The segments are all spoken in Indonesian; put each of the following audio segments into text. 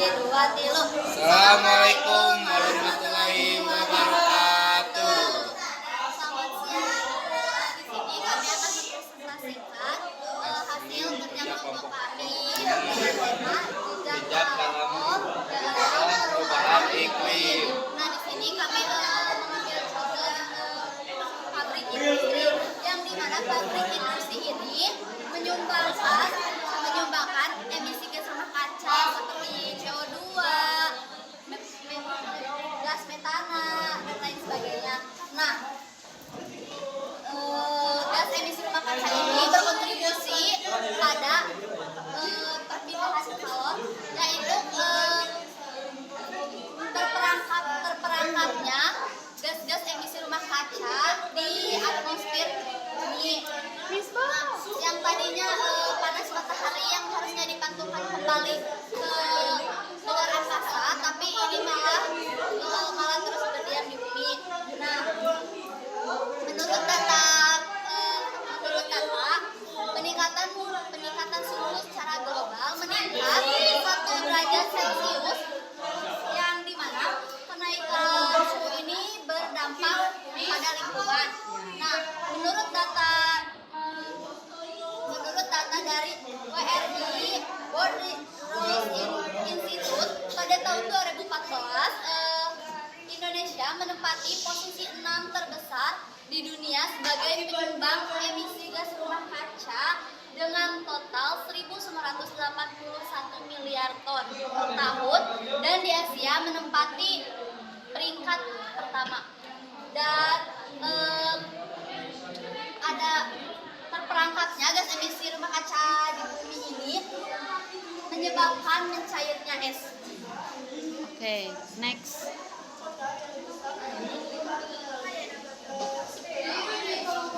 dua, tilu. Assalamualaikum warahmatullahi wabarakatuh. Selamat siang. Di sini kami akan mempresentasikan hasil kerja kelompok kami yang bertema jejak dalam perubahan iklim. Nah, di sini kami mengambil contoh pabrik industri yang dimana pabrik industri ini menyumbangkan emisi gas rumah kaca seperti CO2, gas metana, dan lain sebagainya. Nah, gas emisi rumah kaca ini berkontribusi pada perpindahan kalor, yaitu terperangkapnya gas-gas emisi rumah kaca di atmosfer bumi. Nah, yang tadinya panas matahari yang harusnya dipantulkan kembali ke luar angkasa, tapi ini malah terus berdiam di bumi. Nah, menurut data peningkatan suhu secara global meningkat 1 derajat Celcius, yang dimana kenaikan suhu ini berdampak pada lingkungan. Nah, menurut data dari WRI World Resources Institute pada tahun 2014, Indonesia menempati posisi 6 terbesar di dunia sebagai penyumbang emisi gas rumah kaca dengan total 1.981 miliar ton per tahun, dan di Asia menempati peringkat pertama. Dan ada terperangkapnya gas emisi rumah kaca di bumi ini menyebabkan mencairnya es. Oke, next.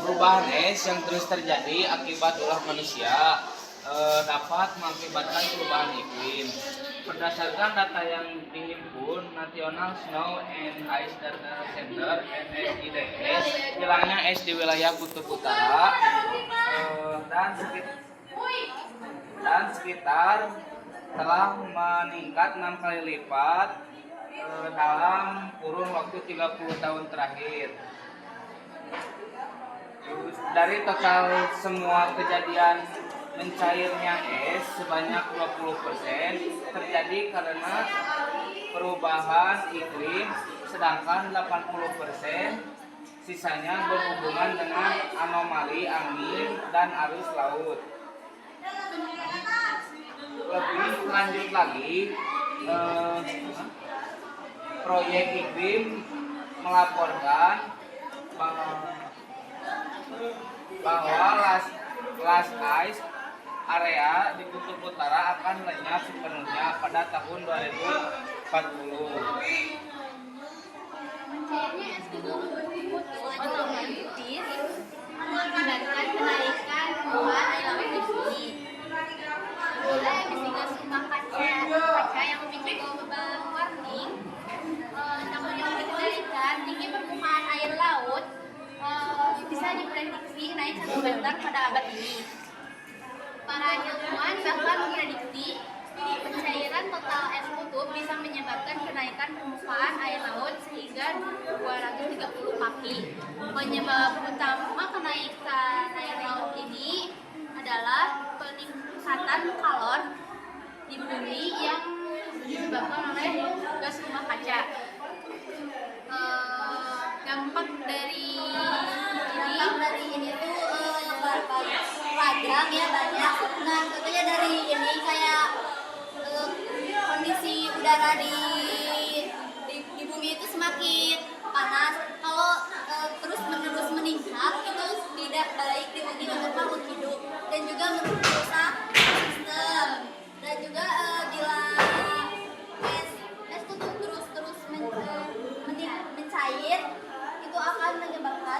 Perubahan es yang terus terjadi akibat ulah manusia dapat mengakibatkan perubahan iklim. Berdasarkan data yang dihimpun National Snow and Ice Data Center (NSIDS), hilangnya es di wilayah kutub utara dan sekitar telah meningkat 6 kali lipat dalam kurun waktu 30 tahun terakhir. Dari total semua kejadian mencairnya es, sebanyak 20% terjadi karena perubahan iklim, sedangkan 80% sisanya berhubungan dengan anomali angin dan arus laut. Lebih lanjut lagi, proyek iklim melaporkan bahwa las ice area di kutub utara akan lenyap sepenuhnya pada tahun 2040. Mencairnya es gunung bertitis mengakibatkan kenaikan permukaan air laut di bumi. Bila emisi gas rumah kaca yang memiliki global warming namun yang dikendalikan, tinggi permukaan air laut bisa diprediksi naik 1 meter pada abad ini. Para ilmuwan bahkan memprediksi pencairan total es kutub bisa menyebabkan kenaikan permukaan air laut sehingga 230 kaki. Penyebab utama kenaikan air laut ini adalah peningkatan kalor di bumi yang disebabkan oleh gas rumah kaca. Dampak dari ini tuh beragam ya, banyak. Nah, contohnya dari ini kayak kondisi udara di bumi itu semakin panas. Kalau terus-menerus meningkat, itu tidak baik untuk makhluk hidup dan juga merusak sistem. Dan juga bila es tuh terus mencair, itu akan menyebabkan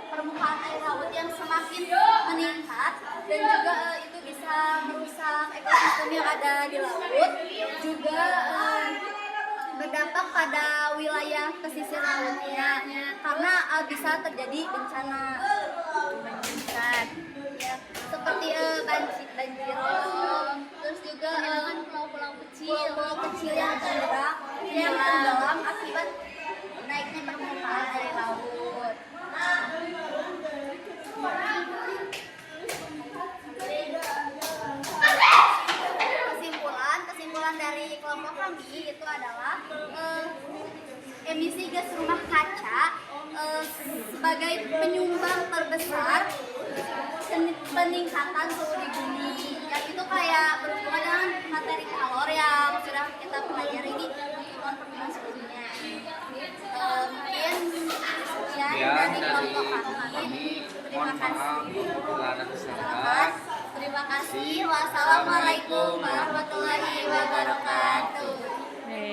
permukaan air laut yang semakin meningkat, dan juga itu bisa merusak ekosistem yang ada di laut, juga berdampak pada wilayah pesisir lautnya karena bisa terjadi bencana ya, seperti banjir, terus juga pulau-pulau kecil pulau-pulau kecil yang tenggelam akibat naiknya permukaan air laut. Kesimpulan dari kelompok kami itu adalah emisi gas rumah kaca sebagai penyumbang terbesar peningkatan suhu di bumi, yang itu kayak berhubungan dengan materi kalor yang sudah kita pelajari di pertemuan sebelumnya. Mungkin sekian dari kelompok kami. Terima kasih. Terima kasih. Wassalamualaikum warahmatullahi wabarakatuh.